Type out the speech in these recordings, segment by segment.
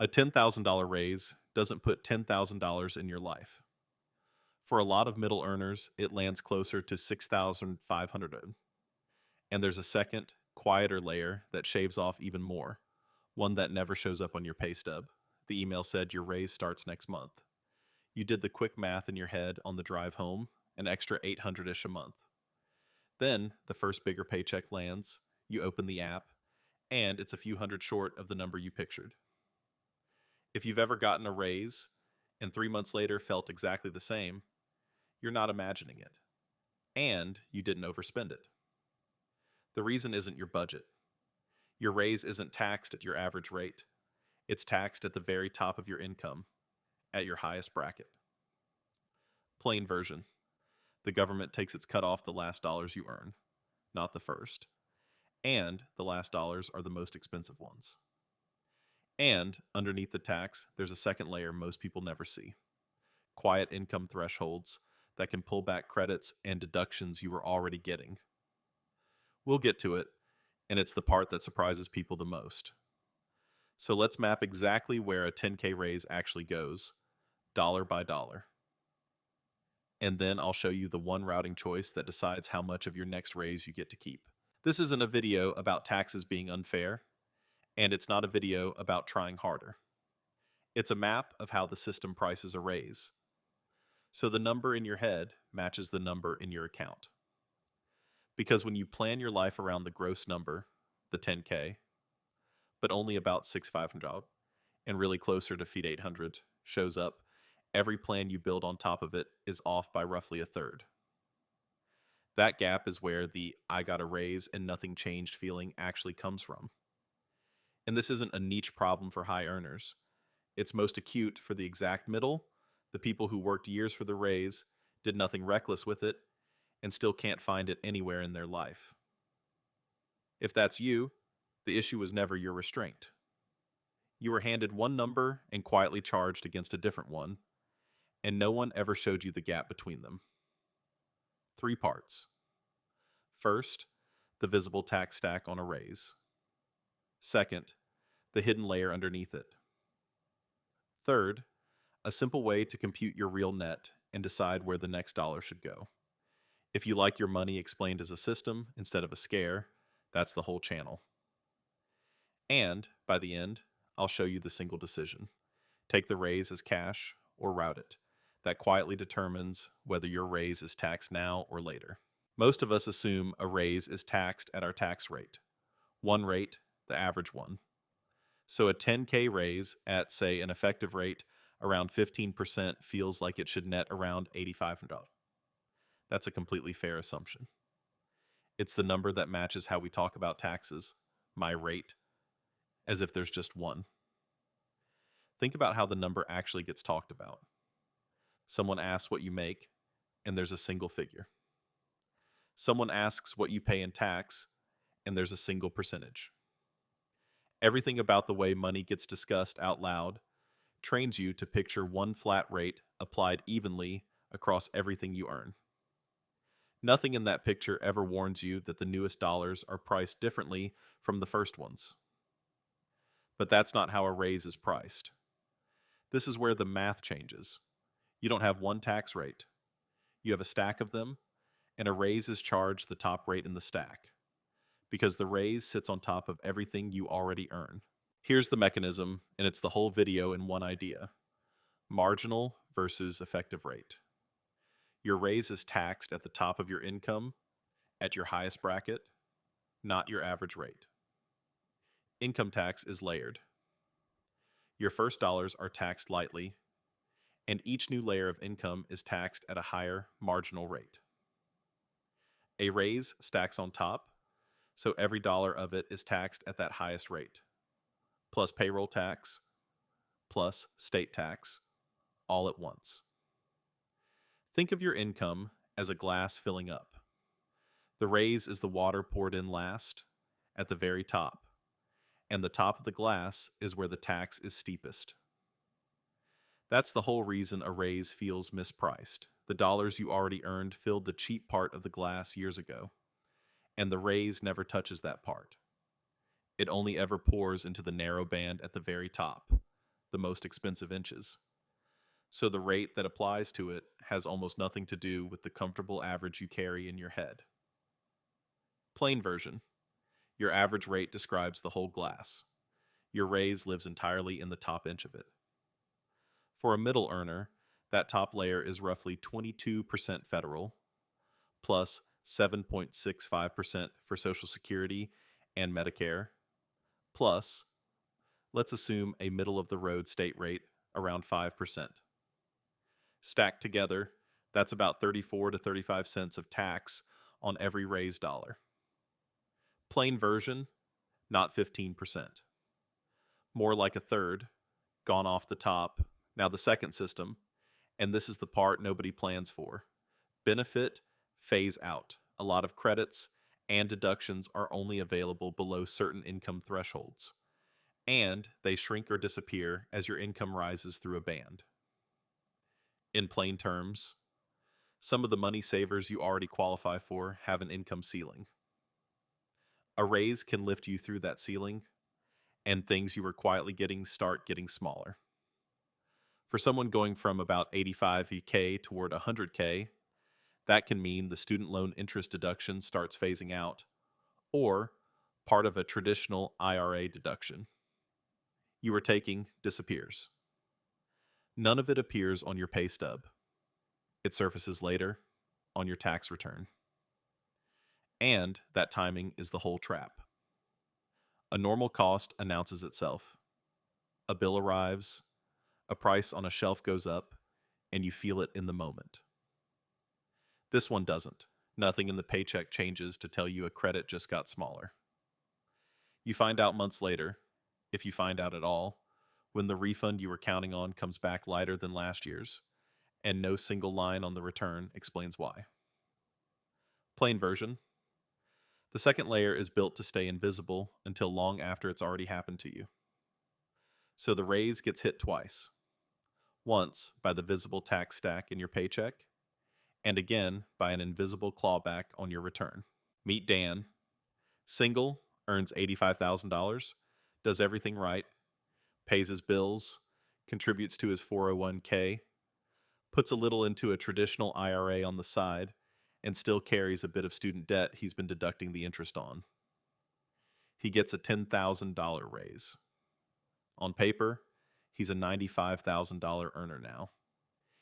A $10,000 raise doesn't put $10,000 in your life. For a lot of middle earners, it lands closer to 6,500. And there's a second, quieter layer that shaves off even more, one that never shows up on your pay stub. The email said your raise starts next month. You did the quick math in your head on the drive home, an extra 800-ish a month. Then the first bigger paycheck lands, you open the app, and it's a few hundred short of the number you pictured. If you've ever gotten a raise and 3 months later felt exactly the same, you're not imagining it. And you didn't overspend it. The reason isn't your budget. Your raise isn't taxed at your average rate. It's taxed at the very top of your income, at your highest bracket. Plain version. The government takes its cut off the last dollars you earn, not the first. And the last dollars are the most expensive ones. And underneath the tax, there's a second layer most people never see. Quiet income thresholds that can pull back credits and deductions you were already getting. We'll get to it, and it's the part that surprises people the most. So let's map exactly where a 10K raise actually goes, dollar by dollar. And then I'll show you the one routing choice that decides how much of your next raise you get to keep. This isn't a video about taxes being unfair, and it's not a video about trying harder. It's a map of how the system prices a raise. So the number in your head matches the number in your account. Because when you plan your life around the gross number, the 10K, but only about 6,500 and really closer to feet 800 shows up, every plan you build on top of it is off by roughly a third. That gap is where the I got a raise and nothing changed feeling actually comes from. And this isn't a niche problem for high earners. It's most acute for the exact middle, the people who worked years for the raise, did nothing reckless with it, and still can't find it anywhere in their life. If that's you, the issue was never your restraint. You were handed one number and quietly charged against a different one, and no one ever showed you the gap between them. 3 parts. First, the visible tax stack on a raise. Second, the hidden layer underneath it. Third, a simple way to compute your real net and decide where the next dollar should go. If you like your money explained as a system instead of a scare, that's the whole channel. And, by the end, I'll show you the single decision. Take the raise as cash or route it. That quietly determines whether your raise is taxed now or later. Most of us assume a raise is taxed at our tax rate. One rate, the average one. So a 10K raise at, say, an effective rate around 15% feels like it should net around $8,500. That's a completely fair assumption. It's the number that matches how we talk about taxes, my rate, as if there's just one. Think about how the number actually gets talked about. Someone asks what you make, and there's a single figure. Someone asks what you pay in tax, and there's a single percentage. Everything about the way money gets discussed out loud trains you to picture one flat rate applied evenly across everything you earn. Nothing in that picture ever warns you that the newest dollars are priced differently from the first ones. But that's not how a raise is priced. This is where the math changes. You don't have one tax rate. You have a stack of them, and a raise is charged the top rate in the stack, because the raise sits on top of everything you already earn. Here's the mechanism, and it's the whole video in one idea. Marginal versus effective rate. Your raise is taxed at the top of your income, at your highest bracket, not your average rate. Income tax is layered. Your first dollars are taxed lightly, and each new layer of income is taxed at a higher marginal rate. A raise stacks on top, so every dollar of it is taxed at that highest rate, plus payroll tax, plus state tax, all at once. Think of your income as a glass filling up. The raise is the water poured in last, at the very top, and the top of the glass is where the tax is steepest. That's the whole reason a raise feels mispriced. The dollars you already earned filled the cheap part of the glass years ago, and the raise never touches that part. It only ever pours into the narrow band at the very top, the most expensive inches. So the rate that applies to it has almost nothing to do with the comfortable average you carry in your head. Plain version: your average rate describes the whole glass. Your raise lives entirely in the top inch of it. For a middle earner, that top layer is roughly 22% federal, plus 7.65% for Social Security and Medicare, plus, let's assume a middle of the road state rate around 5%. Stacked together, that's about 34 to 35 cents of tax on every raised dollar. Plain version, not 15%. More like a third, gone off the top. Now the second system, and this is the part nobody plans for. Benefit phase out. A lot of credits and deductions are only available below certain income thresholds, and they shrink or disappear as your income rises through a band. In plain terms, some of the money savers you already qualify for have an income ceiling. A raise can lift you through that ceiling, and things you were quietly getting start getting smaller. For someone going from about 85K toward 100K, that can mean the student loan interest deduction starts phasing out, or part of a traditional IRA deduction you were taking disappears. None of it appears on your pay stub. It surfaces later on your tax return. And that timing is the whole trap. A normal cost announces itself. A bill arrives, a price on a shelf goes up, and you feel it in the moment. This one doesn't. Nothing in the paycheck changes to tell you a credit just got smaller. You find out months later, if you find out at all, when the refund you were counting on comes back lighter than last year's, and no single line on the return explains why. Plain version: the second layer is built to stay invisible until long after it's already happened to you. So the raise gets hit twice. Once by the visible tax stack in your paycheck, and again by an invisible clawback on your return. Meet Dan. Single, earns $85,000, does everything right, pays his bills, contributes to his 401k, puts a little into a traditional IRA on the side, and still carries a bit of student debt he's been deducting the interest on. He gets a $10,000 raise. On paper, he's a $95,000 earner now.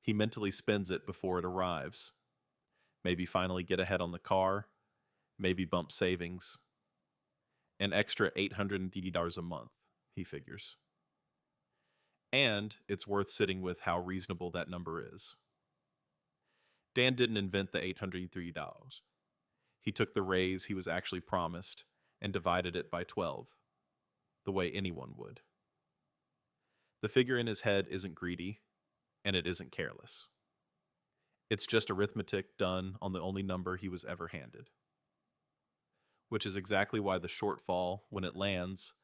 He mentally spends it before it arrives. Maybe finally get ahead on the car, maybe bump savings. An extra $880 a month, he figures. And it's worth sitting with how reasonable that number is. Dan didn't invent the $803. He took the raise he was actually promised and divided it by 12, the way anyone would. The figure in his head isn't greedy, and it isn't careless. It's just arithmetic done on the only number he was ever handed. Which is exactly why the shortfall, when it lands,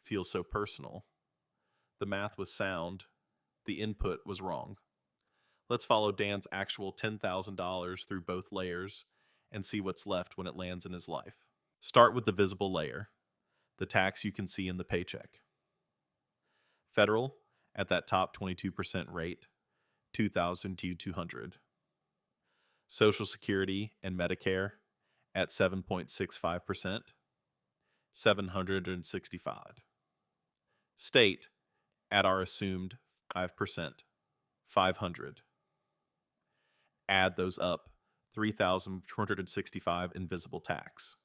feels so personal. The math was sound, the input was wrong. Let's follow Dan's actual $10,000 through both layers and see what's left when it lands in his life. Start with the visible layer, the tax you can see in the paycheck. Federal, at that top 22% rate, $2,200. Social Security and Medicare, at 7.65%, $765. State, at our assumed 5%, $500. Add those up, $3,265 invisible tax.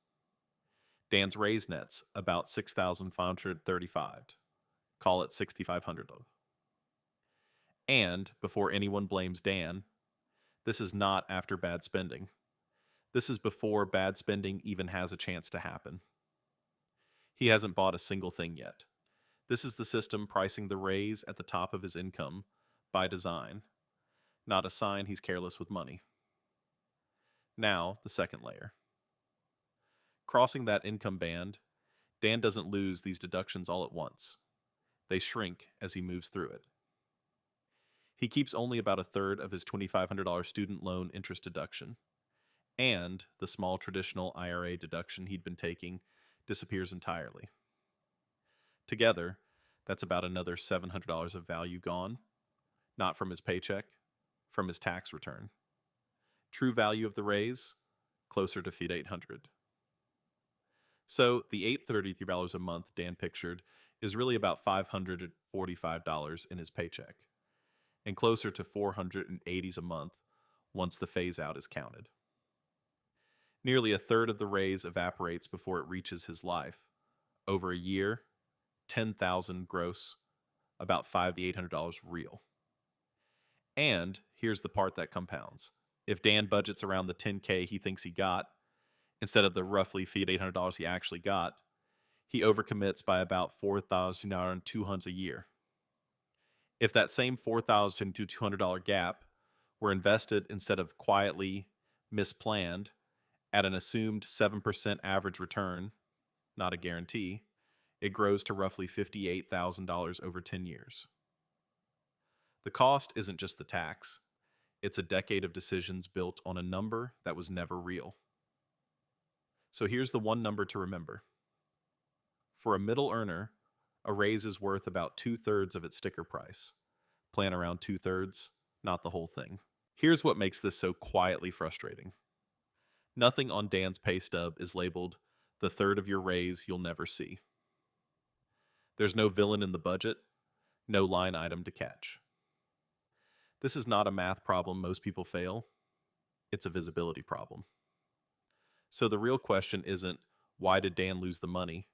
Dan's raise nets about $6,535. Call it $6,500. And before anyone blames Dan, this is not after bad spending. This is before bad spending even has a chance to happen. He hasn't bought a single thing yet. This is the system pricing the raise at the top of his income by design, not a sign he's careless with money. Now, the second layer. Crossing that income band, Dan doesn't lose these deductions all at once. They shrink as he moves through it. He keeps only about a third of his $2,500 student loan interest deduction, and the small traditional IRA deduction he'd been taking disappears entirely. Together, That's about another $700 of value gone, not from his paycheck, from his tax return. True value of the raise, closer to feet 800. So the $833 a month Dan pictured is really about $545 in his paycheck, and closer to 480s a month once the phase out is counted. Nearly a third of the raise evaporates before it reaches his life. Over a year, 10,000 gross, about $5,800 real. And here's the part that compounds. If Dan budgets around the 10K he thinks he got, instead of the roughly feet $800 he actually got, he overcommits by about $4,200 a year. If that same $4,200 gap were invested instead of quietly misplanned at an assumed 7% average return, not a guarantee, it grows to roughly $58,000 over 10 years. The cost isn't just the tax, it's a decade of decisions built on a number that was never real. So here's the one number to remember. For a middle earner, a raise is worth about 2/3 of its sticker price. Plan around 2/3, not the whole thing. Here's what makes this so quietly frustrating. Nothing on Dan's pay stub is labeled the third of your raise you'll never see. There's no villain in the budget, no line item to catch. This is not a math problem most people fail, it's a visibility problem. So the real question isn't, why did Dan lose the money?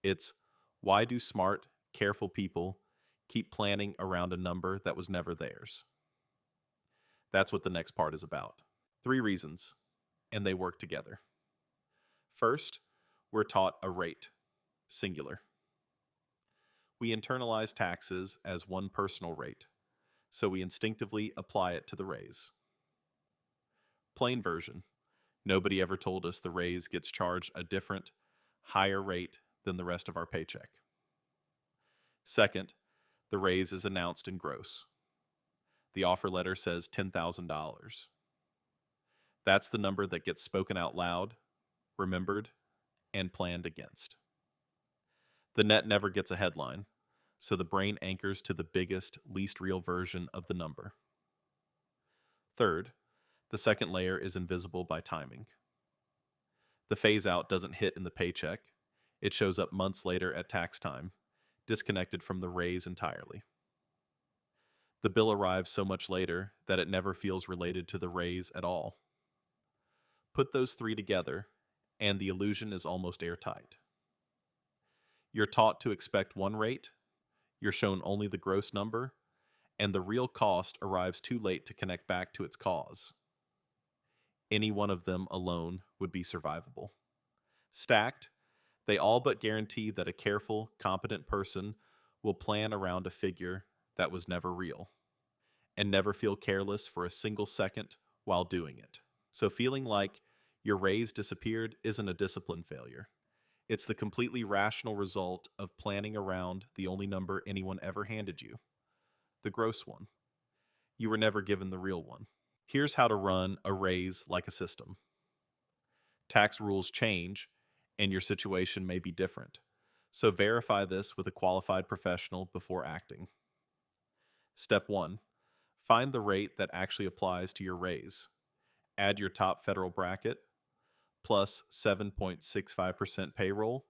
It's, why do smart, careful people keep planning around a number that was never theirs? That's what the next part is about. 3 reasons, and they work together. First, we're taught a rate, singular. We internalize taxes as one personal rate, so we instinctively apply it to the raise. Plain version, nobody ever told us the raise gets charged a different, higher rate than the rest of our paycheck. Second, the raise is announced in gross. The offer letter says $10,000. That's the number that gets spoken out loud, remembered, and planned against. The net never gets a headline, so the brain anchors to the biggest, least real version of the number. Third, the second layer is invisible by timing. The phase out doesn't hit in the paycheck, it shows up months later at tax time, disconnected from the raise entirely. The bill arrives so much later that it never feels related to the raise at all. Put those 3 together, and the illusion is almost airtight. You're taught to expect one rate, you're shown only the gross number, and the real cost arrives too late to connect back to its cause. Any one of them alone would be survivable. Stacked, they all but guarantee that a careful, competent person will plan around a figure that was never real, and never feel careless for a single second while doing it. So feeling like your raise disappeared isn't a discipline failure. It's the completely rational result of planning around the only number anyone ever handed you, the gross one. You were never given the real one. Here's how to run a raise like a system. Tax rules change, and your situation may be different. So verify this with a qualified professional before acting. Step 1. Find the rate that actually applies to your raise. Add your top federal bracket, plus 7.65% payroll,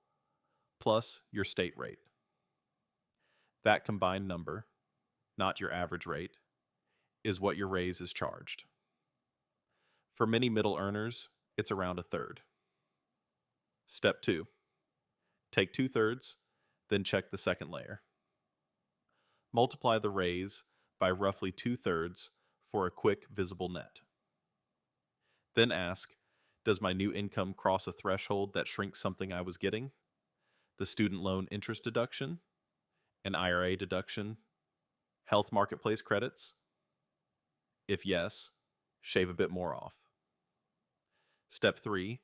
plus your state rate. That combined number, not your average rate, is what your raise is charged. For many middle earners, it's around a third. Step 2. Take 2/3, then check the second layer. Multiply the raise by roughly 2/3 for a quick visible net. Then ask, does my new income cross a threshold that shrinks something I was getting? The student loan interest deduction? An IRA deduction? Health marketplace credits? If yes, shave a bit more off. Step 3,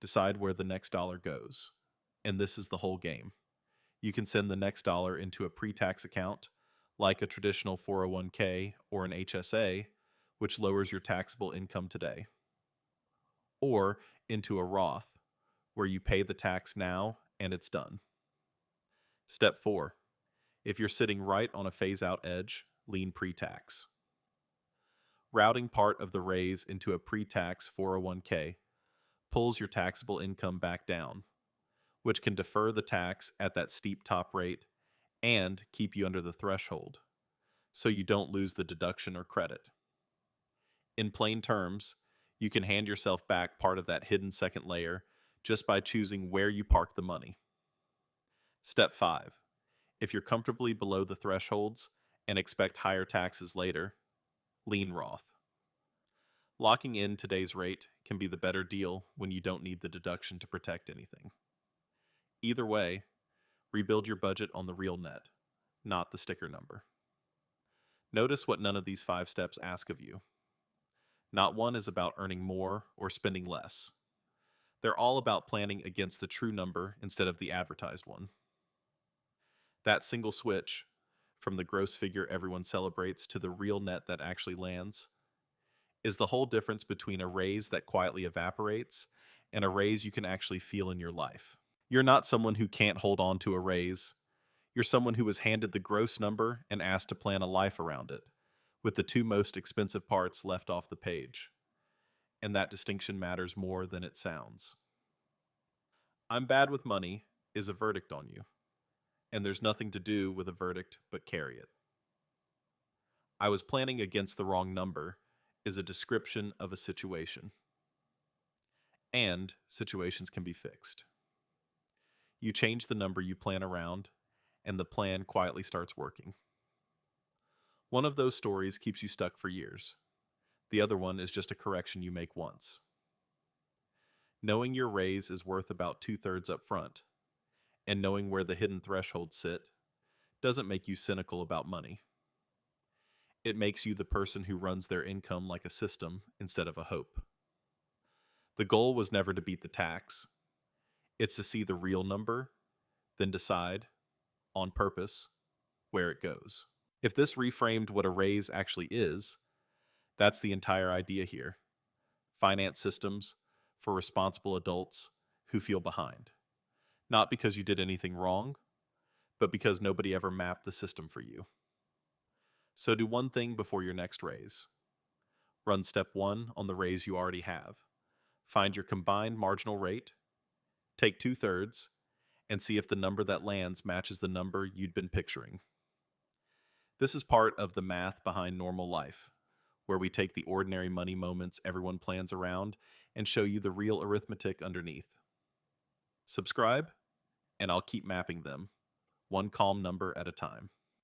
decide where the next dollar goes. And this is the whole game. You can send the next dollar into a pre-tax account, like a traditional 401k or an HSA, which lowers your taxable income today. Or into a Roth, where you pay the tax now and it's done. Step 4, If you're sitting right on a phase out edge, lean pre tax. Routing part of the raise into a pre tax 401k pulls your taxable income back down, which can defer the tax at that steep top rate and keep you under the threshold, so you don't lose the deduction or credit. In plain terms, you can hand yourself back part of that hidden second layer just by choosing where you park the money. Step 5. If you're comfortably below the thresholds and expect higher taxes later, lean Roth. Locking in today's rate can be the better deal when you don't need the deduction to protect anything. Either way, rebuild your budget on the real net, not the sticker number. Notice what none of these 5 steps ask of you. Not one is about earning more or spending less. They're all about planning against the true number instead of the advertised one. That single switch, from the gross figure everyone celebrates to the real net that actually lands, is the whole difference between a raise that quietly evaporates and a raise you can actually feel in your life. You're not someone who can't hold on to a raise. You're someone who was handed the gross number and asked to plan a life around it, with the 2 most expensive parts left off the page. And that distinction matters more than it sounds. I'm bad with money is a verdict on you, and there's nothing to do with a verdict but carry it. I was planning against the wrong number is a description of a situation. And situations can be fixed. You change the number you plan around, and the plan quietly starts working. One of those stories keeps you stuck for years. The other one is just a correction you make once. Knowing your raise is worth about 2/3 up front, and knowing where the hidden thresholds sit, doesn't make you cynical about money. It makes you the person who runs their income like a system instead of a hope. The goal was never to beat the tax. It's to see the real number, then decide, on purpose, where it goes. If this reframed what a raise actually is, that's the entire idea here. Finance systems for responsible adults who feel behind. Not because you did anything wrong, but because nobody ever mapped the system for you. So do one thing before your next raise. Run step 1 on the raise you already have. Find your combined marginal rate, take 2/3, and see if the number that lands matches the number you'd been picturing. This is part of the math behind normal life, where we take the ordinary money moments everyone plans around and show you the real arithmetic underneath. Subscribe, and I'll keep mapping them, one calm number at a time.